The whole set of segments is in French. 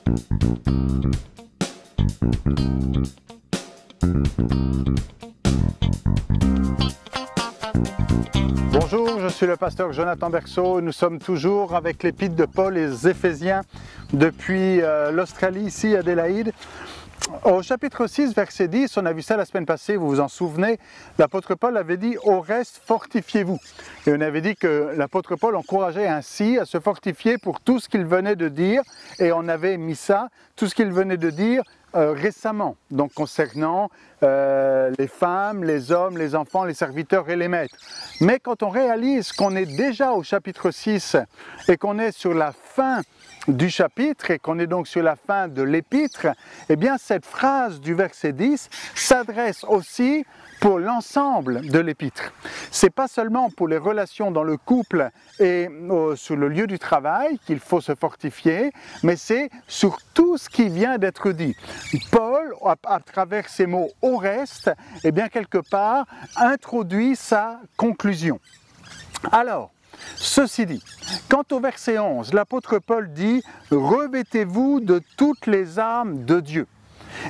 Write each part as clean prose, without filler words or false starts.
Bonjour, je suis le pasteur Jonathan Berceau. Nous sommes toujours avec l'épître de Paul et les Éphésiens depuis l'Australie, ici à Adélaïde. Au chapitre 6, verset 10, on a vu ça la semaine passée, vous vous en souvenez, l'apôtre Paul avait dit « Au reste, fortifiez-vous ». Et on avait dit que l'apôtre Paul encourageait ainsi à se fortifier pour tout ce qu'il venait de dire, et on avait mis ça, tout ce qu'il venait de dire, récemment, donc concernant les femmes, les hommes, les enfants, les serviteurs et les maîtres. Mais quand on réalise qu'on est déjà au chapitre 6 et qu'on est sur la fin du chapitre et qu'on est donc sur la fin de l'épître, eh bien cette phrase du verset 10 s'adresse aussi pour l'ensemble de l'épître. C'est pas seulement pour les relations dans le couple et sur le lieu du travail qu'il faut se fortifier, mais c'est sur tout ce qui vient d'être dit. Paul, à travers ces mots « au reste », eh bien quelque part, introduit sa conclusion. Alors, ceci dit, quant au verset 11, l'apôtre Paul dit « Revêtez-vous de toutes les armes de Dieu ».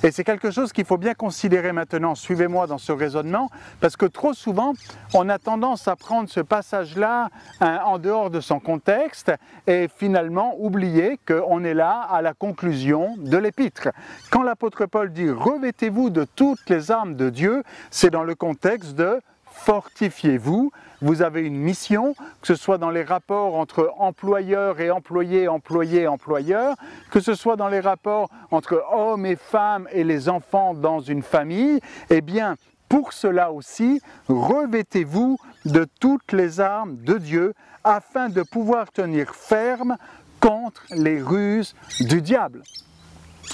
Et c'est quelque chose qu'il faut bien considérer maintenant, suivez-moi dans ce raisonnement, parce que trop souvent, on a tendance à prendre ce passage-là en dehors de son contexte et finalement oublier qu'on est là à la conclusion de l'épître. Quand l'apôtre Paul dit « Revêtez-vous de toutes les armes de Dieu », c'est dans le contexte de « Fortifiez-vous ». Vous avez une mission, que ce soit dans les rapports entre employeurs et employés, employés, employeurs, que ce soit dans les rapports entre hommes et femmes et les enfants dans une famille, eh bien, pour cela aussi, revêtez-vous de toutes les armes de Dieu afin de pouvoir tenir ferme contre les ruses du diable.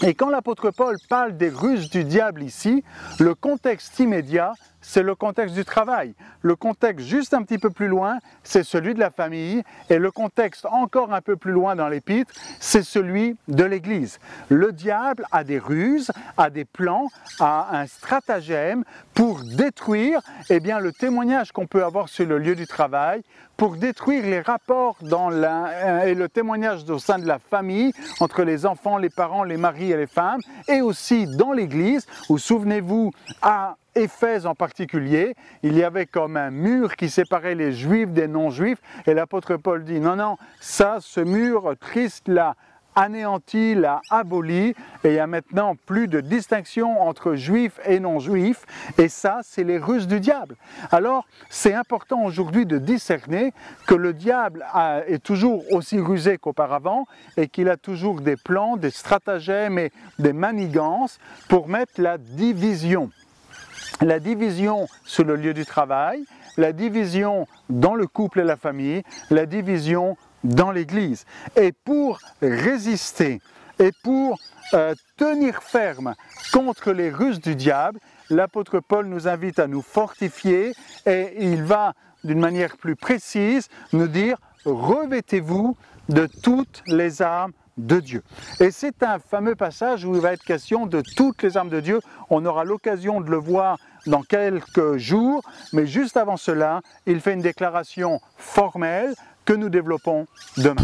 Et quand l'apôtre Paul parle des ruses du diable ici, le contexte immédiat, c'est le contexte du travail. Le contexte juste un petit peu plus loin, c'est celui de la famille. Et le contexte encore un peu plus loin dans l'épître, c'est celui de l'Église. Le diable a des ruses, a des plans, a un stratagème pour détruire le témoignage qu'on peut avoir sur le lieu du travail, pour détruire les rapports et le témoignage au sein de la famille, entre les enfants, les parents, les maris et les femmes, et aussi dans l'Église, où souvenez-vous, à Éphèse en particulier, il y avait comme un mur qui séparait les juifs des non-juifs, et l'apôtre Paul dit non, non, ça, ce mur, Christ l'a anéanti, l'a aboli, et il y a maintenant plus de distinction entre juifs et non-juifs, et ça, c'est les ruses du diable. Alors, c'est important aujourd'hui de discerner que le diable est toujours aussi rusé qu'auparavant, et qu'il a toujours des plans, des stratagèmes et des manigances pour mettre la division. La division sur le lieu du travail, la division dans le couple et la famille, la division dans l'Église. Et pour résister et pour tenir ferme contre les ruses du diable, l'apôtre Paul nous invite à nous fortifier et il va d'une manière plus précise nous dire « Revêtez-vous de toutes les armes de Dieu ». Et c'est un fameux passage où il va être question de toutes les armes de Dieu. On aura l'occasion de le voir dans quelques jours, mais juste avant cela, il fait une déclaration formelle que nous développons demain.